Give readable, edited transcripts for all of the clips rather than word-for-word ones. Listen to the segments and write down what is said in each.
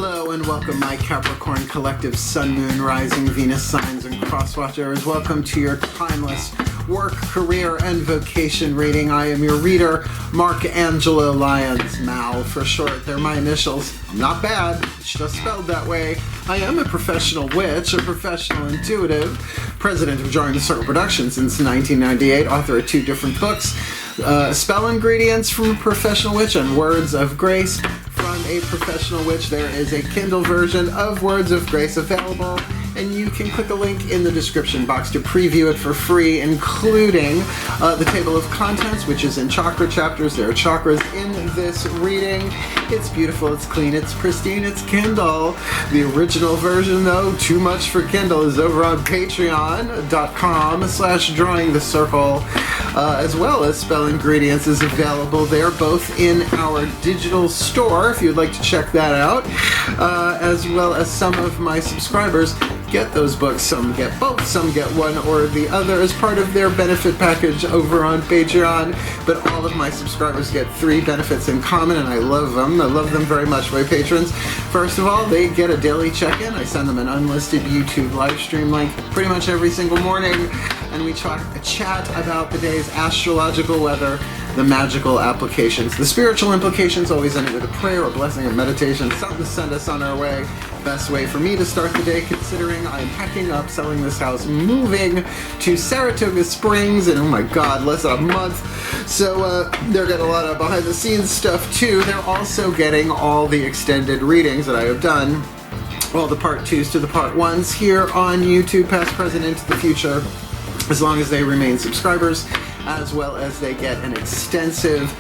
Hello and welcome, my Capricorn collective Sun, Moon, Rising, Venus signs, and crosswatchers. Welcome to your timeless work, career, and vocation reading. I am your reader, Mark Angelo Lyons, Mal for short. They're my initials. I'm not bad, it's just spelled that way. I am a professional witch, a professional intuitive, president of Drawing the Circle Productions since 1998, author of 2 different books, Spell Ingredients from a Professional Witch and Words of Grace from a Professional Witch. There is a Kindle version of Words of Grace available, and you can click a link in the description box to preview it for free, including the table of contents, which is in chakra chapters. There are chakras in this reading. It's beautiful, it's clean, it's pristine, it's Kindle. The original version, though, too much for Kindle, is over on patreon.com/drawingthecircle, as well as Spell Ingredients is available there, both in our digital store, if you'd like to check that out, as well as some of my subscribers get those books. Some get both, some get one or the other as part of their benefit package over on Patreon, but all of my subscribers get 3 benefits in common, and I love them. I love them very much, my patrons. First of all, they get a daily check-in. I send them an unlisted YouTube live stream link pretty much every single morning, and we chat about the day's astrological weather, the magical applications, the spiritual implications, always end it with a prayer, a blessing, a meditation, something to send us on our way. Best way for me to start the day, considering I'm packing up, selling this house, moving to Saratoga Springs in, oh my god, less than a month. So they're getting a lot of behind the scenes stuff too. They're also getting all the extended readings that I have done, all the part 2s to the part 1s here on YouTube, past, present, into the future, as long as they remain subscribers, as well as they get an extensive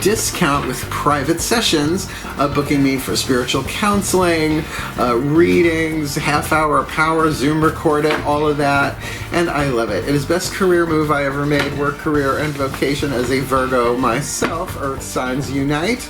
discount with private sessions, booking me for spiritual counseling, readings, half-hour power, Zoom recorded, all of that, and I love it. It is the best career move I ever made, work, career, and vocation as a Virgo myself. Earth signs unite.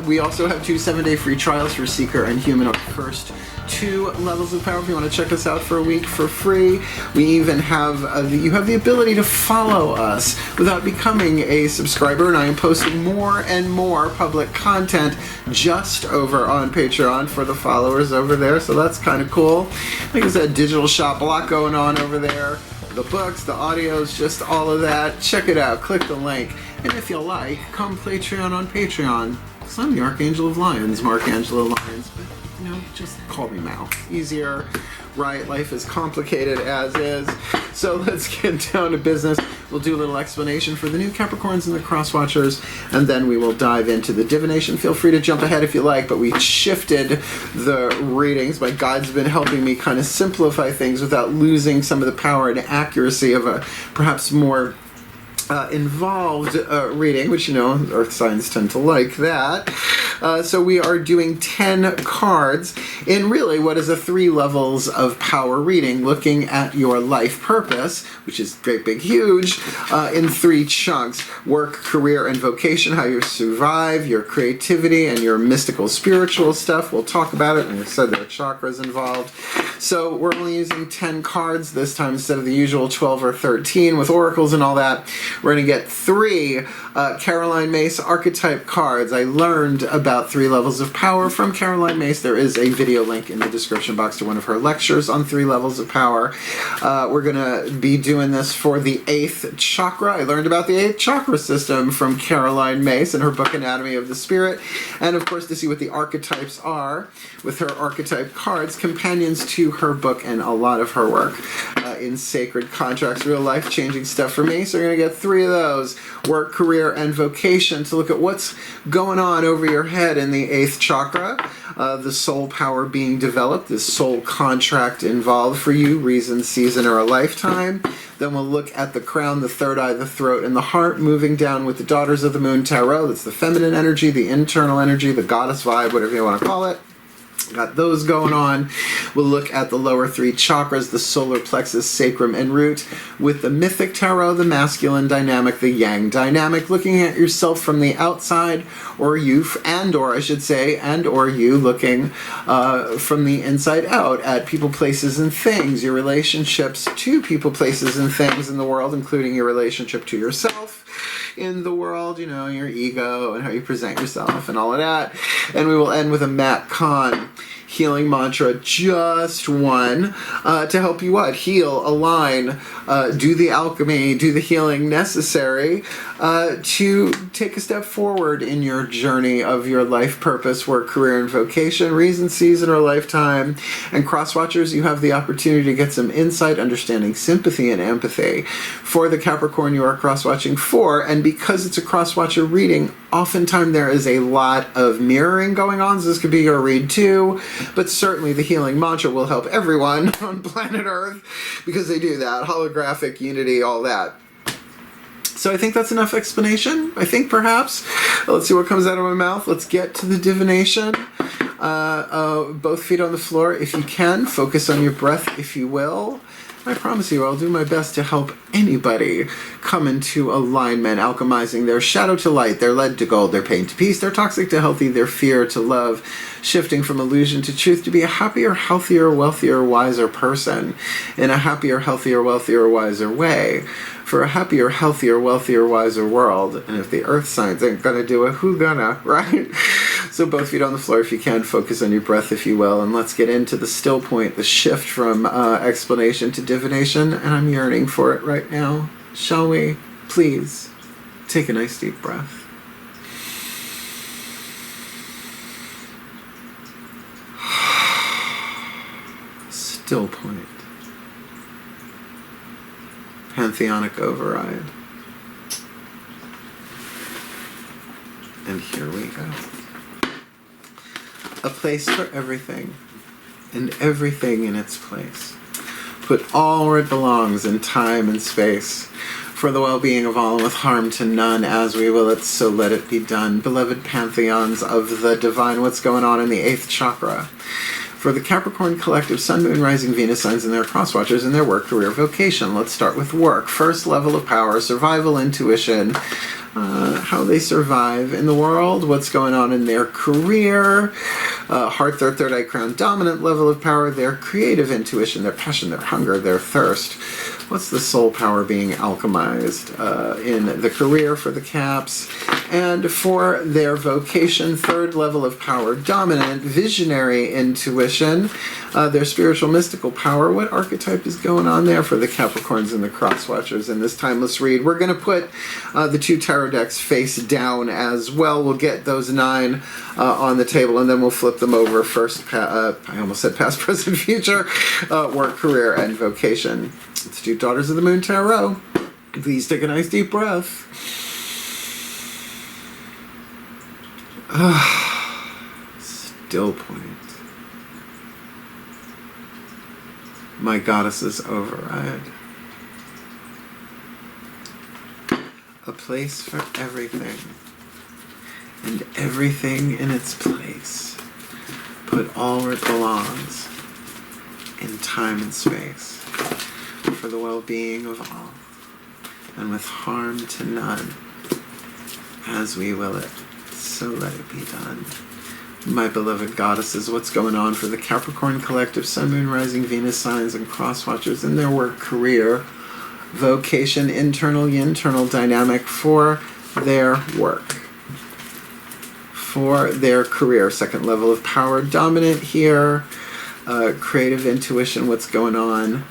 We also have 2 7-day free trials for Seeker and Human on the first 2 levels of power if you want to check us out for a week for free. We even have you have the ability to follow us without becoming a subscriber, and I am posting more and more public content just over on Patreon for the followers over there, so that's kind of cool. Like I said, digital shop, a lot going on over there. The books, the audios, just all of that. Check it out, click the link, and if you like, come Patreon on Patreon, because I'm the Archangel of Lions, Mark Angelo Lyons, but you know, just call me Mal. Easier, right? Life is complicated as is. So let's get down to business. We'll do a little explanation for the new Capricorns and the crosswatchers, and then we will dive into the divination. Feel free to jump ahead if you like, but we shifted the readings. My guide's been helping me kind of simplify things without losing some of the power and accuracy of a perhaps more involved reading, which, you know, earth signs tend to like that. So we are doing 10 cards in really what is a 3 levels of power reading, looking at your life purpose, which is great, big, huge, in 3 chunks: work, career, and vocation, how you survive, your creativity, and your mystical, spiritual stuff. We'll talk about it, and I said there are chakras involved. So we're only using 10 cards this time instead of the usual 12 or 13 with oracles and all that. We're going to get 3 Caroline Myss archetype cards. I learned about 3 levels of power from Caroline Myss. There is a video link in the description box to one of her lectures on 3 levels of power. We're going to be doing this for the 8th chakra. I learned about the 8th chakra system from Caroline Myss in her book Anatomy of the Spirit. And of course, to see what the archetypes are with her archetype cards, companions to her book and a lot of her work in Sacred Contracts, real life-changing stuff for me. So we're going to get 3 of those: work, career, and vocation, to look at what's going on over your head in the 8th chakra, the soul power being developed, this soul contract involved for you, reason, season, or a lifetime. Then we'll look at the crown, the third eye, the throat, and the heart, moving down with the Daughters of the Moon Tarot. That's the feminine energy, the internal energy, the goddess vibe, whatever you want to call it. Got those going on. We'll look at the lower 3 chakras, the solar plexus, sacrum, and root, with the mythic tarot, the masculine dynamic, the yang dynamic, looking at yourself from the outside, or you, or you looking from the inside out at people, places, and things, your relationships to people, places, and things in the world, including your relationship to yourself. in the world, you know, your ego and how you present yourself and all of that. And we will end with a Matt Kahn healing mantra, just one, to help you what? Heal, align, do the alchemy, do the healing necessary to take a step forward in your journey of your life purpose, work, career, and vocation, reason, season, or lifetime. And cross-watchers, you have the opportunity to get some insight, understanding, sympathy, and empathy for the Capricorn you are cross-watching for. And because it's a cross-watcher reading, oftentimes there is a lot of mirroring going on, so this could be your read too. But certainly the healing mantra will help everyone on planet Earth because they do that. Holographic unity, all that. So I think that's enough explanation. I think perhaps. Let's see what comes out of my mouth. Let's get to the divination. Both feet on the floor if you can. Focus on your breath if you will. I promise you I'll do my best to help anybody come into alignment, alchemizing their shadow to light, their lead to gold, their pain to peace, their toxic to healthy, their fear to love, shifting from illusion to truth to be a happier, healthier, wealthier, wiser person in a happier, healthier, wealthier, wiser way. For a happier, healthier, wealthier, wiser world. And if the earth signs ain't gonna do it, who gonna, right? So both feet on the floor if you can, focus on your breath if you will, and let's get into the still point, the shift from explanation to divination, and I'm yearning for it right now. Shall we? Please, take a nice deep breath. Still point. Pantheonic override. And here we go. A place for everything, and everything in its place. Put all where it belongs in time and space, for the well-being of all and with harm to none, as we will it, so let it be done. Beloved pantheons of the divine, what's going on in the 8th chakra? For the Capricorn collective, Sun, Moon, Rising, Venus signs and their crosswatchers in their work, career, vocation. Let's start with work. First level of power, survival, intuition. How they survive in the world, what's going on in their career, heart, their third eye crown, dominant level of power, their creative intuition, their passion, their hunger, their thirst. What's the soul power being alchemized in the career for the Caps? And for their vocation, third level of power, dominant, visionary intuition, their spiritual mystical power. What archetype is going on there for the Capricorns and the Crosswatchers in this timeless read? We're going to put the 2 tarot decks face down as well. We'll get those 9 on the table, and then we'll flip them over first. I almost said past, present, future, work, career, and vocation. Let's do Daughters of the Moon Tarot. Please take a nice deep breath. Still point. My goddess's override. A place for everything, and everything in its place. Put all where it belongs, in time and space, for the well-being of all, and with harm to none, as we will it, so let it be done. My beloved goddesses, what's going on for the Capricorn collective, Sun, Moon, Rising, Venus signs and crosswatchers in their work, career, vocation, internal dynamic for their work, for their career, second level of power, dominant here, creative intuition, what's going on,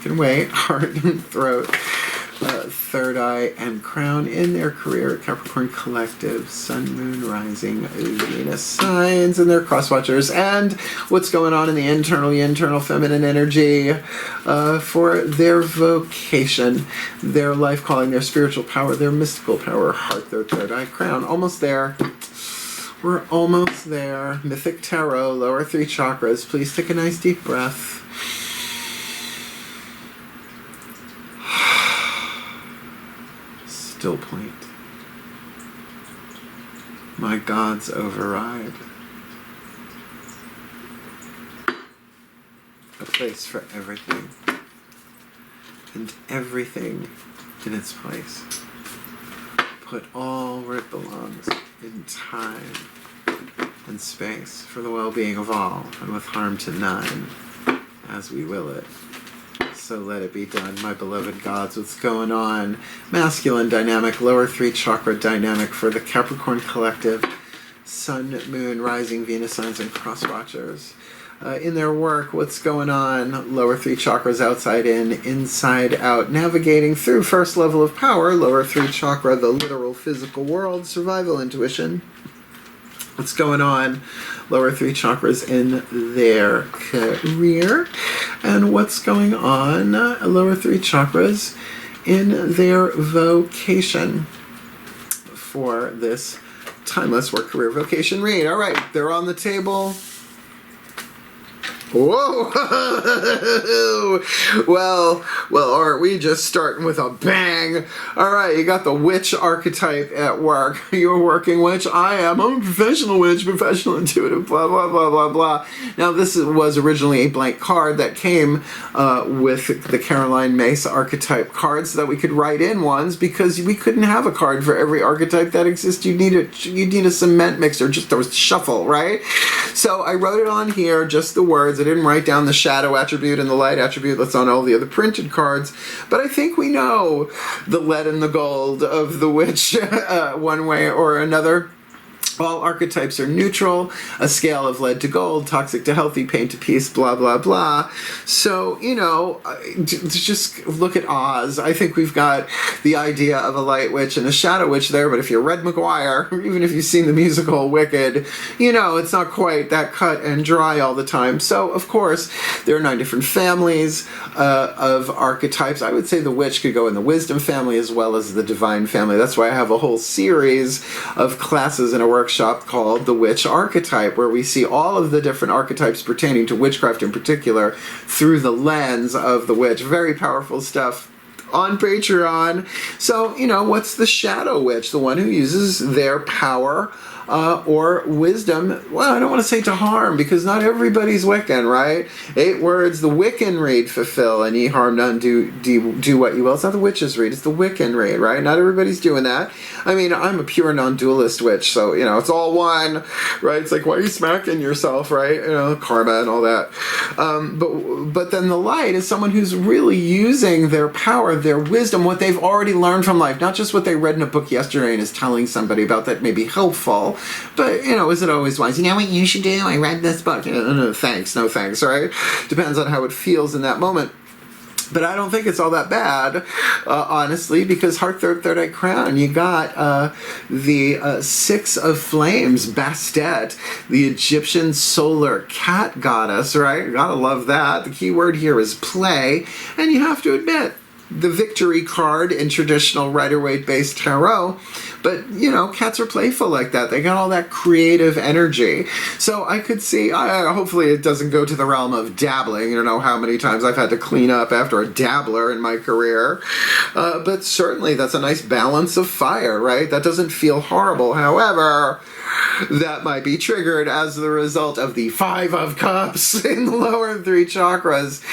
can wait, heart and throat, third eye and crown in their career, Capricorn collective, Sun, Moon, Rising, Venus signs and their crosswatchers, and what's going on in the internal feminine energy for their vocation, their life calling, their spiritual power, their mystical power, heart, their third eye, crown. Almost there. We're almost there. Mythic Tarot, lower 3 chakras. Please take a nice deep breath. Still point. My God's override. A place for everything, and everything in its place. Put all where it belongs, in time and space, for the well-being of all, and with harm to none, as we will it. So So let it be done, my beloved gods. What's going on? Masculine dynamic, lower 3 chakra dynamic for the Capricorn collective. Sun, Moon, Rising, Venus signs, and cross watchers. In their work, what's going on? Lower 3 chakras, outside in, inside out. Navigating through first level of power, lower 3 chakra, the literal physical world, survival intuition. What's going on? Lower 3 chakras in their career. And what's going on? Lower 3 chakras in their vocation for this timeless work, career, vocation read. All right, they're on the table. Whoa! well, aren't we just starting with a bang? All right, you got the witch archetype at work. You're a working witch. I am. I'm a professional witch, professional intuitive, blah, blah, blah, blah, blah. Now, this was originally a blank card that came with the Caroline Mace archetype cards so that we could write in ones because we couldn't have a card for every archetype that exists. You'd need a cement mixer just to shuffle, right? So I wrote it on here, just the words. I didn't write down the shadow attribute and the light attribute that's on all the other printed cards, but I think we know the lead and the gold of the witch one way or another. All archetypes are neutral, a scale of lead to gold, toxic to healthy, pain to peace, blah, blah, blah. So, just look at Oz. I think we've got the idea of a light witch and a shadow witch there, but if you're Red McGuire, or even if you've seen the musical Wicked, it's not quite that cut and dry all the time. So, of course, there are 9 different families of archetypes. I would say the witch could go in the wisdom family as well as the divine family. That's why I have a whole series of classes in a workshop called the Witch Archetype, where we see all of the different archetypes pertaining to witchcraft in particular through the lens of the witch. Very powerful stuff on Patreon. So, what's the shadow witch? The one who uses their power or wisdom, well, I don't want to say to harm, because not everybody's Wiccan, right? 8 words, the Wiccan read, fulfill, and ye harm none, do what you will. It's not the witch's read, it's the Wiccan read, right? Not everybody's doing that. I mean, I'm a pure non-dualist witch, so, it's all one, right? It's like, why are you smacking yourself, right? Karma and all that. But then the light is someone who's really using their power, their wisdom, what they've already learned from life, not just what they read in a book yesterday and is telling somebody about that may be helpful. But, is it always wise? You know what you should do? I read this book. No thanks, right? Depends on how it feels in that moment. But I don't think it's all that bad, honestly, because heart, third eye crown, you got the 6 of flames, Bastet, the Egyptian solar cat goddess, right? Gotta love that. The key word here is play, and you have to admit, the victory card in traditional Rider-Waite based tarot, but cats are playful like that. They got all that creative energy. So I could see, hopefully it doesn't go to the realm of dabbling. You don't know how many times I've had to clean up after a dabbler in my career. But certainly that's a nice balance of fire, right? That doesn't feel horrible. However, that might be triggered as the result of the 5 of Cups in the lower 3 chakras.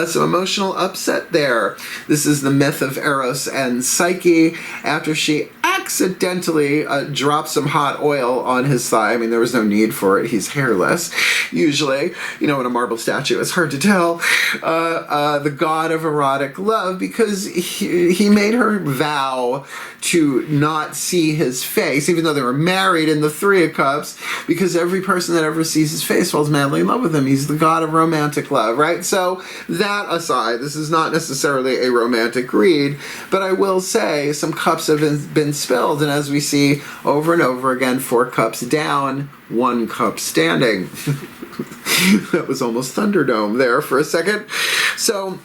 Some emotional upset there. This is the myth of Eros and Psyche after she accidentally dropped some hot oil on his thigh. I mean, there was no need for it. He's hairless, usually. In a marble statue, it's hard to tell. The god of erotic love, because he made her vow to not see his face, even though they were married in the 3 of Cups, because every person that ever sees his face falls madly in love with him. He's the god of romantic love, right? So that aside, this is not necessarily a romantic read, but I will say some cups have been spilled, and as we see over and over again, 4 cups down, 1 cup standing. That was almost Thunderdome there for a second. So,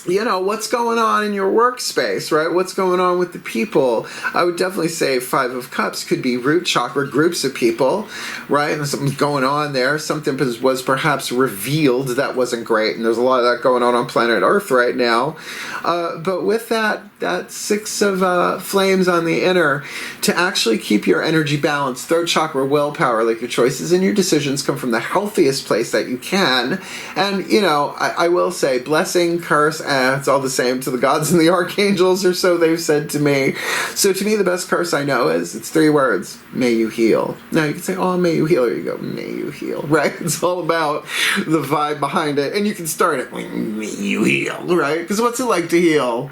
what's going on in your workspace, right? What's going on with the people? I would definitely say 5 of Cups could be root chakra groups of people, right? And something's going on there. Something was perhaps revealed that wasn't great, and there's a lot of that going on planet Earth right now. But with that 6 of flames on the inner, to actually keep your energy balanced, 3rd chakra, willpower, like your choices and your decisions come from the healthiest place that you can. And, I will say blessing, curse, it's all the same to the gods and the archangels, or so they've said to me. So to me, the best curse I know is, it's 3 words: may you heal. Now you can say, oh, may you heal, or you go, may you heal, right? It's all about the vibe behind it, and you can start it, may you heal, right? Because what's it like to heal?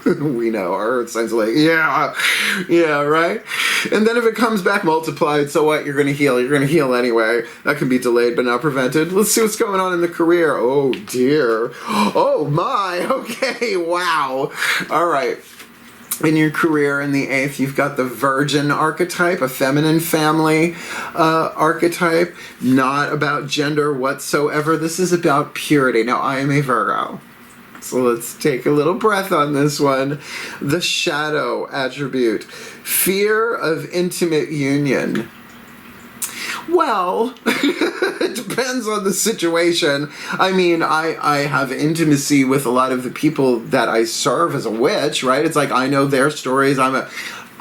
We know our earth signs are like, yeah, right? And then if it comes back multiplied, so what? You're going to heal. You're going to heal anyway. That can be delayed but not prevented. Let's see what's going on in the career. Oh, dear. Oh, my. Okay, wow. All right. In your career, in the 8th, you've got the Virgin archetype, a feminine family archetype, not about gender whatsoever. This is about purity. Now, I am a Virgo. So let's take a little breath on this one. The shadow attribute, fear of intimate union. Well, it depends on the situation. I mean, I have intimacy with a lot of the people that I serve as a witch, right? It's like I know their stories.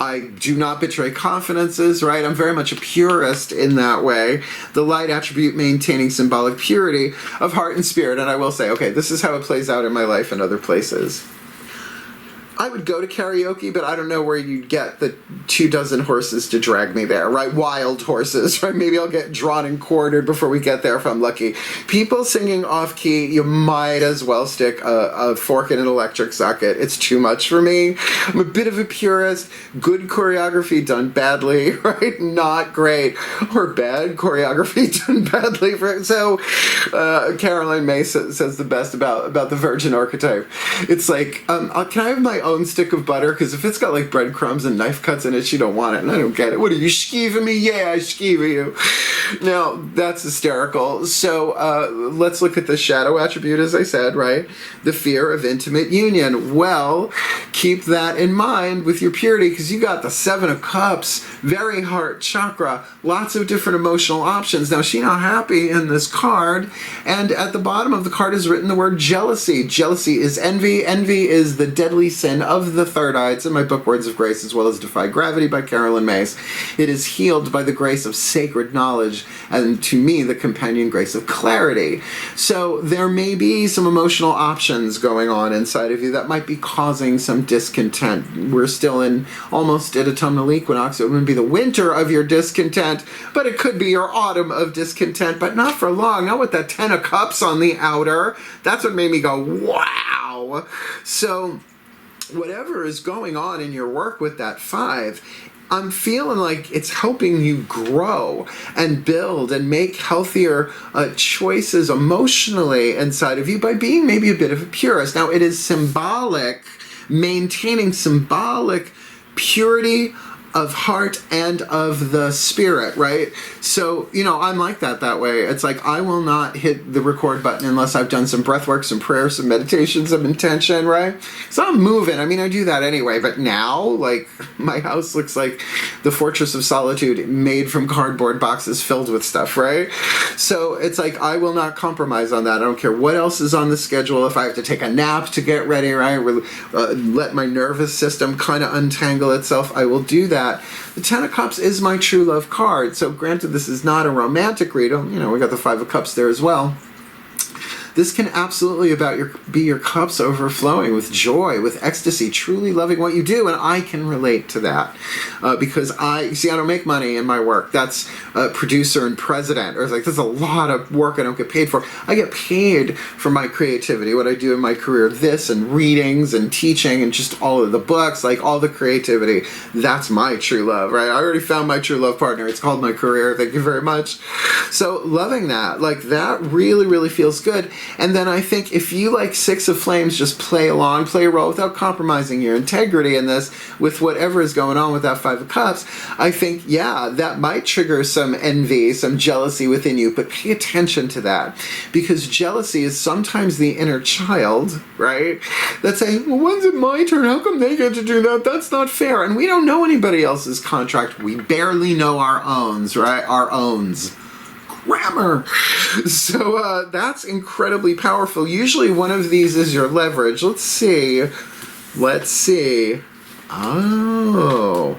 I do not betray confidences, right? I'm very much a purist in that way. The light attribute maintaining symbolic purity of heart and spirit. And I will say, okay, this is how it plays out in my life and other places. I would go to karaoke, but I don't know where you'd get the 24 horses to drag me there, right? Wild horses, right? Maybe I'll get drawn and quartered before we get there if I'm lucky. People singing off-key, you might as well stick a fork in an electric socket. It's too much for me. I'm a bit of a purist. Good choreography done badly, right? Not great. Or bad choreography done badly. So Caroline May says the best about the Virgin archetype. It's like, can I have my own stick of butter? Because if it's got like breadcrumbs and knife cuts in it, she don't want it, and I don't get it. What are you, skeeving me? Yeah, I skeeve you. Now, that's hysterical. So let's look at the shadow attribute, as I said, right? The fear of intimate union. Well, keep that in mind with your purity, because you got the 7 of Cups, very heart chakra, lots of different emotional options. Now, she's not happy in this card, and at the bottom of the card is written the word jealousy. Jealousy is envy. Envy is the deadly sin of the third eye. It's in my book, Words of Grace, as well as Defy Gravity by Carolyn Mace. It is healed by the grace of sacred knowledge, and to me, the companion grace of clarity. So there may be some emotional options going on inside of you that might be causing some discontent. We're still in almost at autumnal equinox. It wouldn't be the winter of your discontent, but it could be your autumn of discontent, but not for long. Not with that 10 of Cups on the outer. That's what made me go, wow. So whatever is going on in your work with that 5, I'm feeling like it's helping you grow and build and make healthier choices emotionally inside of you by being maybe a bit of a purist. Now, it is symbolic, maintaining symbolic purity of heart and of the spirit, right? So, I'm like that way. It's like I will not hit the record button unless I've done some breath work, some prayer, some meditation, some intention, right? So I'm moving. I mean, I do that anyway, but now, like, my house looks like the Fortress of Solitude made from cardboard boxes filled with stuff, right? So it's like I will not compromise on that. I don't care what else is on the schedule. If I have to take a nap to get ready, right? Let my nervous system kind of untangle itself, I will do that. The 10 of Cups is my true love card. So granted, this is not a romantic read. We got the 5 of Cups there as well. This can absolutely be your cups overflowing with joy, with ecstasy, truly loving what you do, and I can relate to that because I don't make money in my work. That's producer and president, or it's like there's a lot of work I don't get paid for. I get paid for my creativity, what I do in my career, this and readings and teaching and just all of the books, like all the creativity. That's my true love, right? I already found my true love partner. It's called my career. Thank you very much. So loving that, like that really, really feels good. And then I think if you like 6 of Flames, just play along, play a role without compromising your integrity in this with whatever is going on with that 5 of Cups, I think, that might trigger some envy, some jealousy within you, but pay attention to that because jealousy is sometimes the inner child, right? That's saying, well, when's it my turn? How come they get to do that? That's not fair. And we don't know anybody else's contract. We barely know our owns, right? Our owns. Grammar. So that's incredibly powerful. Usually one of these is your leverage. Let's see. Oh.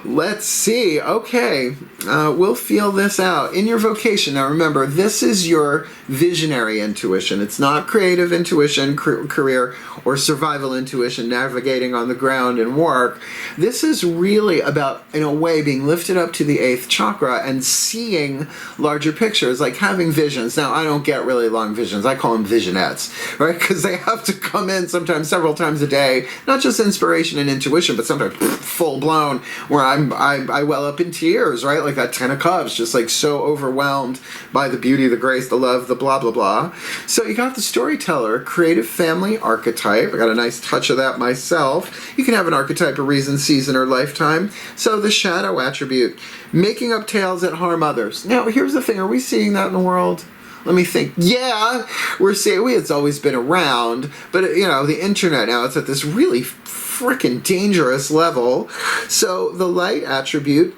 Let's see. Okay, we'll feel this out. In your vocation, now remember, this is your visionary intuition. It's not creative intuition, career, or survival intuition, navigating on the ground and work. This is really about, in a way, being lifted up to the 8th chakra and seeing larger pictures, like having visions. Now, I don't get really long visions. I call them visionettes, right? Because they have to come in sometimes several times a day, not just inspiration and intuition, but sometimes full blown, where I well up in tears, right? Like that 10 of Cups, just like so overwhelmed by the beauty, the grace, the love, the blah, blah, blah. So you got the Storyteller, creative family archetype. I got a nice touch of that myself. You can have an archetype of reason, season, or lifetime. So the shadow attribute, making up tales that harm others. Now, here's the thing. Are we seeing that in the world? Let me think. Yeah, we're seeing, it's always been around, but the internet now, it's at this really freaking dangerous level. So the light attribute,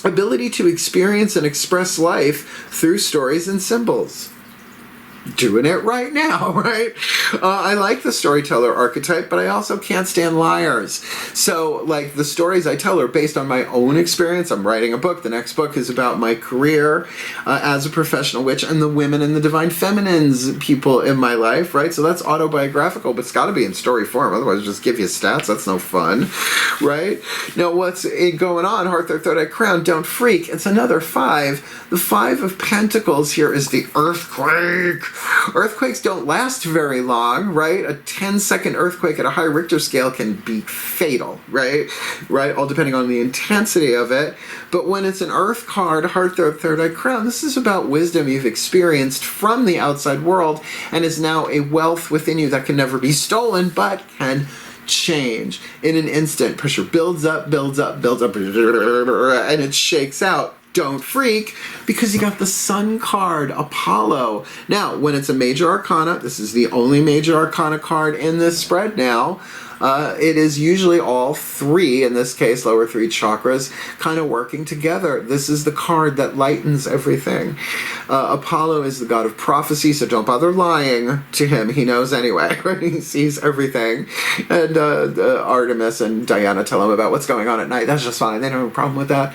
ability to experience and express life through stories and symbols. Doing it right now, right? I like the storyteller archetype, but I also can't stand liars. So, like, the stories I tell are based on my own experience. I'm writing a book. The next book is about my career as a professional witch and the women and the divine feminines people in my life, right? So that's autobiographical, but it's got to be in story form. Otherwise, just give you stats. That's no fun, right? Now, what's going on? Heart, third eye, crown, don't freak. It's another 5. The 5 of Pentacles here is the earthquake. Earthquakes don't last very long, right? A 10-second earthquake at a high Richter scale can be fatal, right? All depending on the intensity of it. But when it's an earth card, heart, third eye, crown, this is about wisdom you've experienced from the outside world and is now a wealth within you that can never be stolen, but can change in an instant. Pressure builds up, and it shakes out. Don't freak, because you got the Sun card, Apollo. Now, when it's a major arcana, this is the only major arcana card in this spread now, it is usually all 3, in this case, lower 3 chakras, kind of working together. This is the card that lightens everything. Apollo is the god of prophecy, so don't bother lying to him. He knows anyway, right? He sees everything. And Artemis and Diana tell him about what's going on at night. That's just fine. They don't have a problem with that.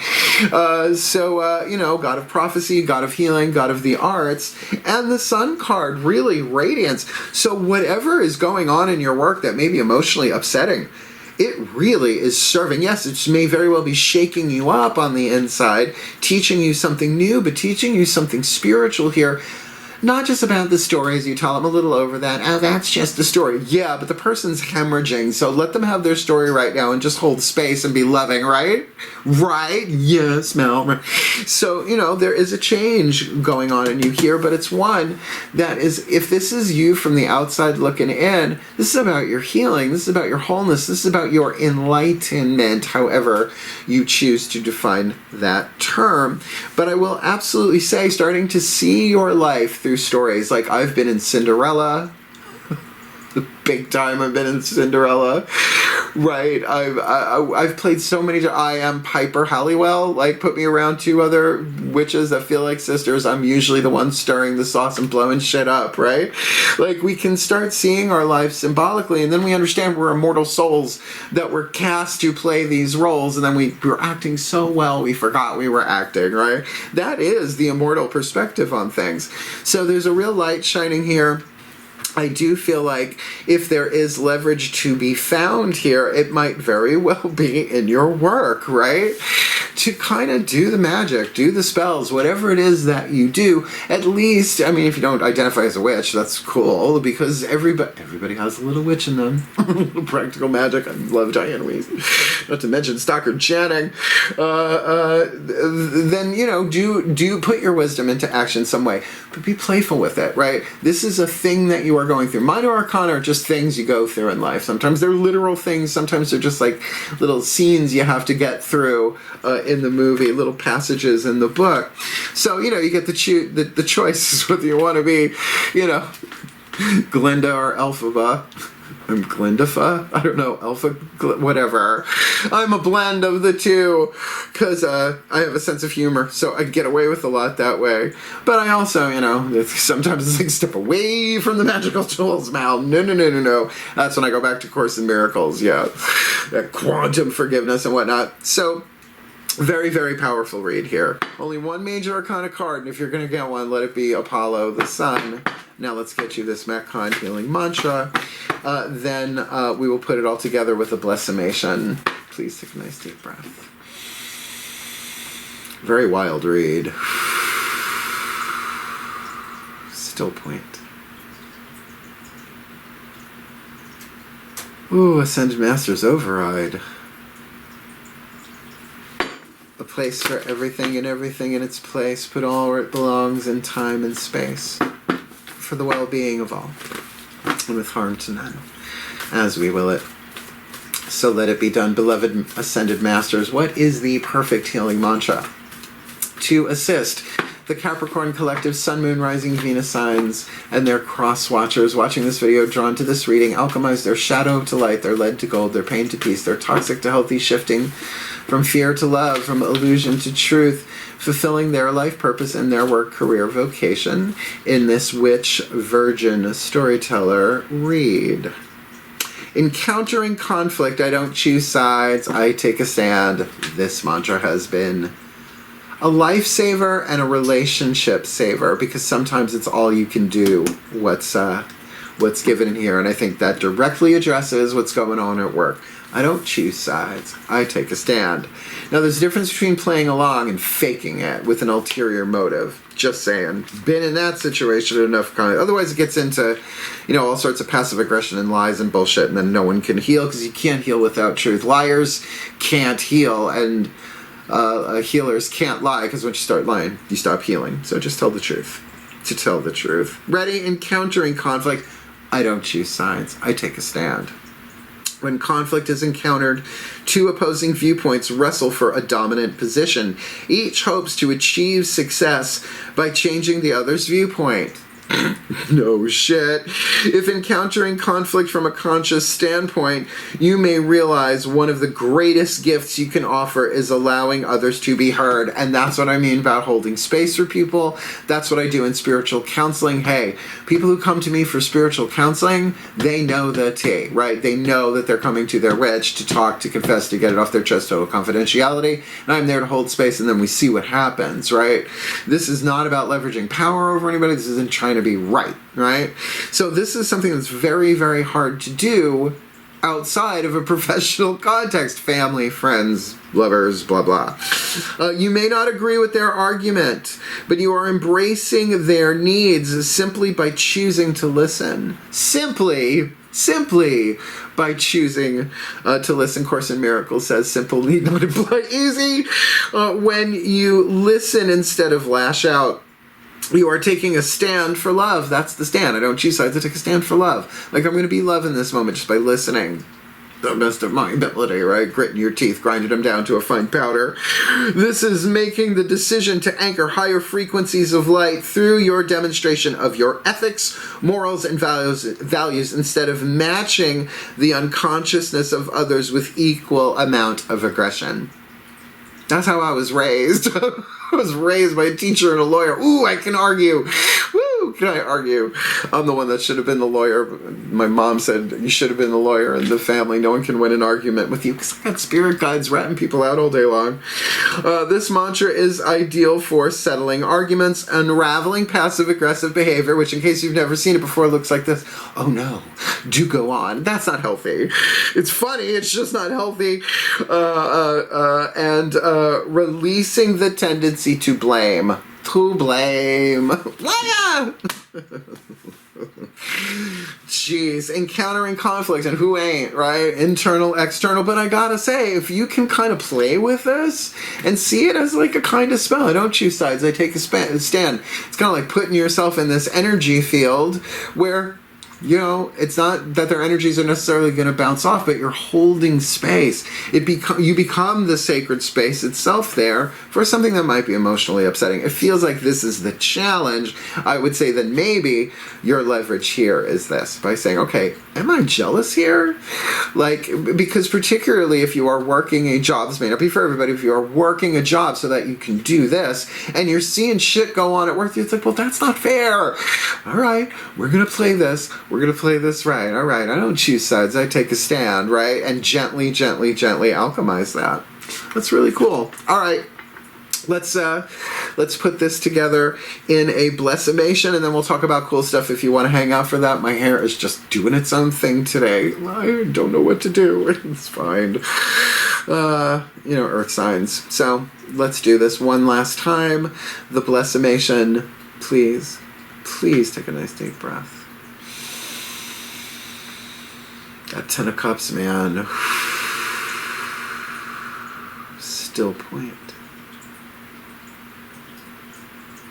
God of prophecy, god of healing, god of the arts. And the Sun card, really radiance. So whatever is going on in your work that may be emotionally upsetting, it really is serving. Yes, it may very well be shaking you up on the inside, teaching you something new, but teaching you something spiritual here. Not just about the stories you tell. I'm a little over that. Oh, that's just the story. Yeah, but the person's hemorrhaging, so let them have their story right now and just hold space and be loving, right? Right? Yes, Mel. So, there is a change going on in you here, but it's one that is, if this is you from the outside looking in, this is about your healing, this is about your wholeness, this is about your enlightenment, however you choose to define that term. But I will absolutely say, starting to see your life through stories, like I've been in Cinderella, the big time I've been in Cinderella, right? I've played so many. I am Piper Halliwell. Like, put me around 2 other witches that feel like sisters, I'm usually the one stirring the sauce and blowing shit up, right? Like, we can start seeing our lives symbolically, and then we understand we're immortal souls that were cast to play these roles, and then we were acting so well we forgot we were acting, right? That is the immortal perspective on things. So there's a real light shining here. I do feel like if there is leverage to be found here, it might very well be in your work, right? To kind of do the magic, do the spells, whatever it is that you do. At least, I mean, if you don't identify as a witch, that's cool, because everybody has a little witch in them. Practical magic. I love Diane Weiss. Not to mention Stockard Channing. Then, do put your wisdom into action some way, but be playful with it, right? This is a thing that you are going through. Minor arcana are just things you go through in life. Sometimes they're literal things. Sometimes they're just like little scenes you have to get through in the movie, little passages in the book. So, you get the choice whether you want to be, Glinda or Elphaba. I'm Glindafa? I don't know, whatever. I'm a blend of the two, because I have a sense of humor, so I get away with a lot that way. But I also, sometimes it's like, step away from the magical tools, Mal. No. That's when I go back to Course in Miracles, yeah. That quantum forgiveness and whatnot. So, Very, very powerful read here. Only one major arcana card, and if you're going to get one, let it be Apollo, the Sun. Now let's get you this Metcon healing mantra. Then we will put it all together with a blessimation. Please take a nice deep breath. Very wild read. Still point. Ooh, Ascended Master's Override. A place for everything and everything in its place, put all where it belongs in time and space, for the well-being of all, and with harm to none, as we will it. So let it be done. Beloved Ascended Masters, what is the perfect healing mantra to assist the Capricorn collective Sun, Moon, Rising, Venus signs and their cross watchers watching this video, drawn to this reading, alchemize their shadow to light, their lead to gold, their pain to peace, their toxic to healthy, shifting from fear to love, from illusion to truth, fulfilling their life purpose and their work, career, vocation in this Witch, Virgin, Storyteller read. Encountering conflict, I don't choose sides, I take a stand. This mantra has been a lifesaver and a relationship saver, because sometimes it's all you can do, what's given in here, and I think that directly addresses what's going on at work. I don't choose sides, I take a stand. Now there's a difference between playing along and faking it with an ulterior motive. Just saying. Been in that situation enough times. Otherwise it gets into, all sorts of passive aggression and lies and bullshit, and then no one can heal, because you can't heal without truth. Liars can't heal, and healers can't lie, because once you start lying, you stop healing. So just tell the truth. To tell the truth. Ready? Encountering conflict, I don't choose sides, I take a stand. When conflict is encountered, two opposing viewpoints wrestle for a dominant position. Each hopes to achieve success by changing the other's viewpoint. No shit. If encountering conflict from a conscious standpoint, you may realize one of the greatest gifts you can offer is allowing others to be heard. And that's what I mean about holding space for people. That's what I do in spiritual counseling. Hey, people who come to me for spiritual counseling, they know the tea, right? They know that they're coming to their witch to talk, to confess, to get it off their chest, total confidentiality. And I'm there to hold space, and then we see what happens, right? This is not about leveraging power over anybody. This isn't trying to be right? So this is something that's very, very hard to do outside of a professional context. Family, friends, lovers, blah, blah. You may not agree with their argument, but you are embracing their needs simply by choosing to listen. Simply by choosing to listen. Course in Miracles says simple need not imply easy. When you listen instead of lash out, you are taking a stand for love. That's the stand. I don't choose sides. I take a stand for love. Like, I'm going to be love in this moment just by listening. The best of my ability, right? Gritting your teeth, grinding them down to a fine powder. This is making the decision to anchor higher frequencies of light through your demonstration of your ethics, morals, and values instead of matching the unconsciousness of others with equal amount of aggression. That's how I was raised. I was raised by a teacher and a lawyer. Ooh, I can argue. Woo, can I argue? I'm the one that should have been the lawyer. My mom said, you should have been the lawyer in the family. No one can win an argument with you, because I got spirit guides ratting people out all day long. This mantra is ideal for settling arguments, unraveling passive-aggressive behavior, which, in case you've never seen it before, looks like this. Oh no, do go on. That's not healthy. It's funny, it's just not healthy. And releasing the tendency to blame. Jeez, encountering conflict, and who ain't, right? Internal, external. But I gotta say, if you can kind of play with this and see it as like a kind of spell, I don't choose sides, I take a stand. It's kind of like putting yourself in this energy field where, it's not that their energies are necessarily going to bounce off, but you're holding space. You become the sacred space itself there for something that might be emotionally upsetting. It feels like this is the challenge. I would say that maybe your leverage here is this, by saying, okay, am I jealous here? Because particularly if you are working a job, this may not be for everybody, if you are working a job so that you can do this, and you're seeing shit go on at work, it's like, well, that's not fair. All right, we're going to play this. We're going to play this right. All right, I don't choose sides. I take a stand, right? And gently, gently, gently alchemize that. That's really cool. All right. Let's put this together in a blessimation, and then we'll talk about cool stuff if you want to hang out for that. My hair is just doing its own thing today. I don't know what to do. It's fine. Earth signs. So let's do this one last time. The blessimation. Please take a nice deep breath. That 10 of Cups, man. Still point.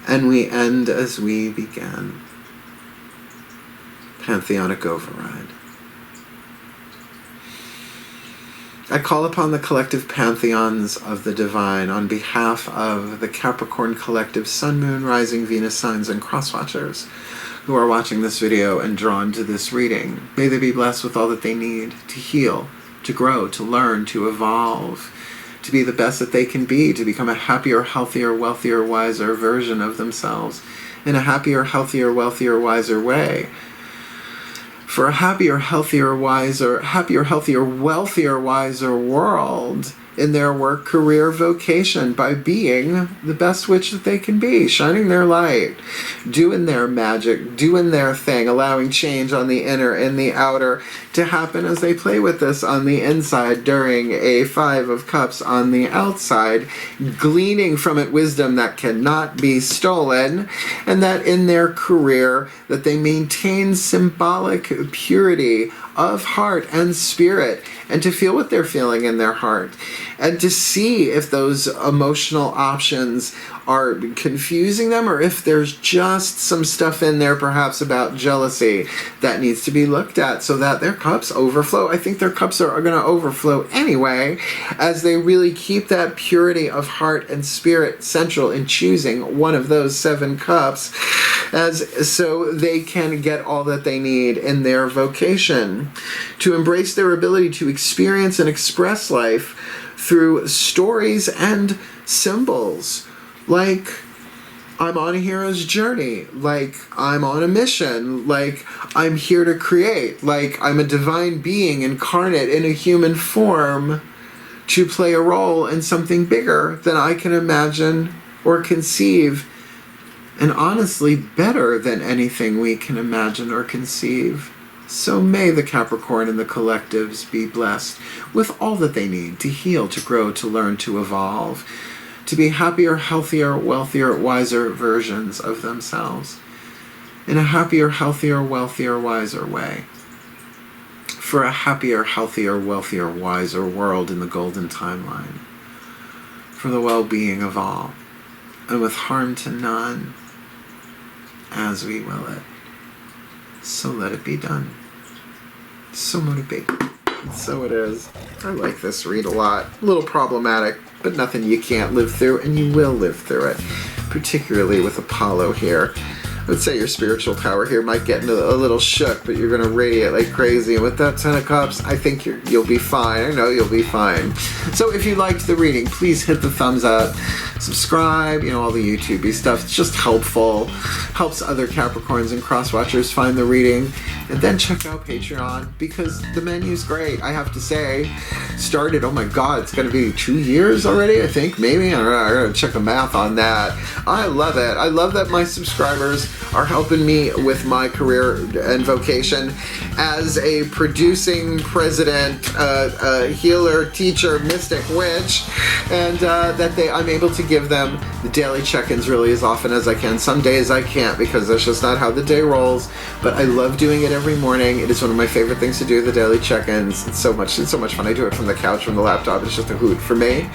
And we end as we began. Pantheonic override. I call upon the collective pantheons of the divine on behalf of the Capricorn collective Sun, Moon, Rising, Venus signs, and crosswatchers who are watching this video and drawn to this reading. May they be blessed with all that they need to heal, to grow, to learn, to evolve, to be the best that they can be, to become a happier, healthier, wealthier, wiser version of themselves in a happier, healthier, wealthier, wiser way. For a happier, healthier, wealthier, wiser world in their work, career, vocation, by being the best witch that they can be, shining their light, doing their magic, doing their thing, allowing change on the inner and the outer to happen as they play with this on the inside during a 5 of Cups on the outside, gleaning from it wisdom that cannot be stolen, and that in their career that they maintain symbolic purity of heart and spirit, and to feel what they're feeling in their heart, and to see if those emotional options are confusing them, or if there's just some stuff in there perhaps about jealousy that needs to be looked at so that their cups overflow. I think their cups are going to overflow anyway, as they really keep that purity of heart and spirit central in choosing one of those 7 cups, as so they can get all that they need in their vocation, to embrace their ability to experience and express life through stories and symbols, like I'm on a hero's journey, like I'm on a mission, like I'm here to create, like I'm a divine being incarnate in a human form to play a role in something bigger than I can imagine or conceive, and honestly better than anything we can imagine or conceive. So may the Capricorn and the collectives be blessed with all that they need to heal, to grow, to learn, to evolve, to be happier, healthier, wealthier, wiser versions of themselves in a happier, healthier, wealthier, wiser way. For a happier, healthier, wealthier, wiser world in the golden timeline. For the well-being of all, and with harm to none, as we will it. So let it be done. So let it be. So it is. I like this read a lot. A little problematic, but nothing you can't live through, and you will live through it. Particularly with Apollo here. I would say your spiritual tower here might get a little shook, but you're going to radiate like crazy. And with that 10 of Cups, I think you'll be fine. I know you'll be fine. So if you liked the reading, please hit the thumbs up. Subscribe, all the YouTube-y stuff. It's just helpful. Helps other Capricorns and crosswatchers find the reading. And then check out Patreon, because the menu's great, I have to say. Started, oh my god, it's going to be 2 years already, I think, maybe? I don't know, I gotta check the math on that. I love it. I love that my subscribers are helping me with my career and vocation as a producing president, healer, teacher, mystic, witch, and that I'm able to give them the daily check-ins really as often as I can. Some days I can't, because that's just not how the day rolls, but I love doing it every morning. It is one of my favorite things to do, the daily check-ins. It's so much fun. I do it from the couch, from the laptop. It's just a hoot for me.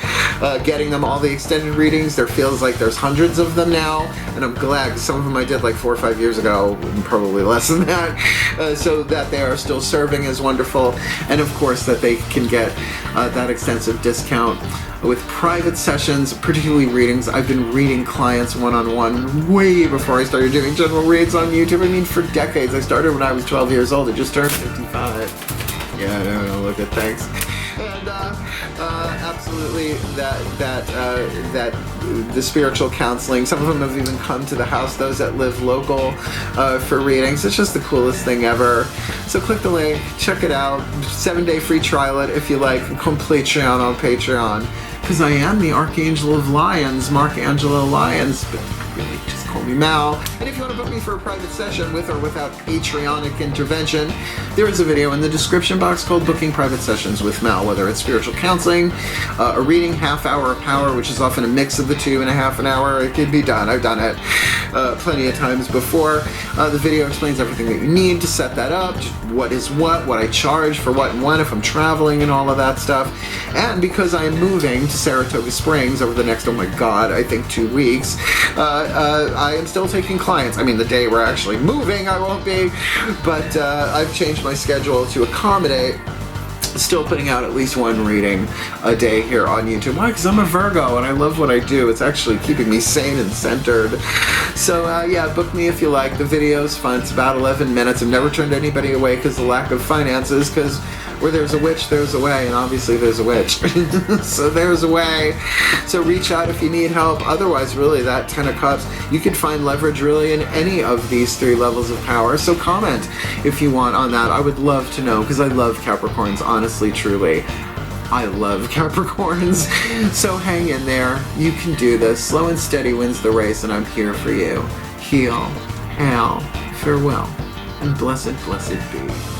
Getting them all the extended readings, there feels like there's hundreds of them now, and I'm glad, because some of them I did like 4 or 5 years ago, probably less than that, so that they are still serving is wonderful, and of course that they can get that extensive discount with private sessions, particularly readings. I've been reading clients one-on-one way before I started doing general reads on YouTube. I mean, for decades. I started when I was 12 years old. I just turned 55. Yeah, no, look at thanks. And absolutely that the spiritual counseling. Some of them have even come to the house, those that live local, for readings. It's just the coolest thing ever. So click the link, check it out. 7-day free trial it if you like. Complete Patreon on Patreon. because I am the Archangel of Lions, Markangelo Lyons, but really just call me Mal. And if you want to book me for a private session with or without Patreonic intervention, there is a video in the description box called Booking Private Sessions with Mal, whether it's spiritual counseling, a reading, half hour of power, which is often a mix of the two and a half an hour. It can be done. I've done it plenty of times before. The video explains everything that you need to set that up, just what is what I charge for what and when, if I'm traveling and all of that stuff. And because I am moving to Saratoga Springs over the next, oh my god, I think 2 weeks, I am still taking clients. I mean, the day we're actually moving, I won't be, but I've changed my schedule to accommodate still putting out at least one reading a day here on YouTube. Why? Because I'm a Virgo and I love what I do. It's actually keeping me sane and centered. So yeah, book me if you like. The video's fun. It's about 11 minutes. I've never turned anybody away because of lack of finances, because where there's a witch, there's a way, and obviously there's a witch. So there's a way. So reach out if you need help. Otherwise, really, that 10 of Cups, you could find leverage really in any of these 3 levels of power. So comment if you want on that. I would love to know, because I love Capricorns, honestly, truly. I love Capricorns. So hang in there. You can do this. Slow and steady wins the race, and I'm here for you. Heal, hail, farewell, and blessed, blessed be.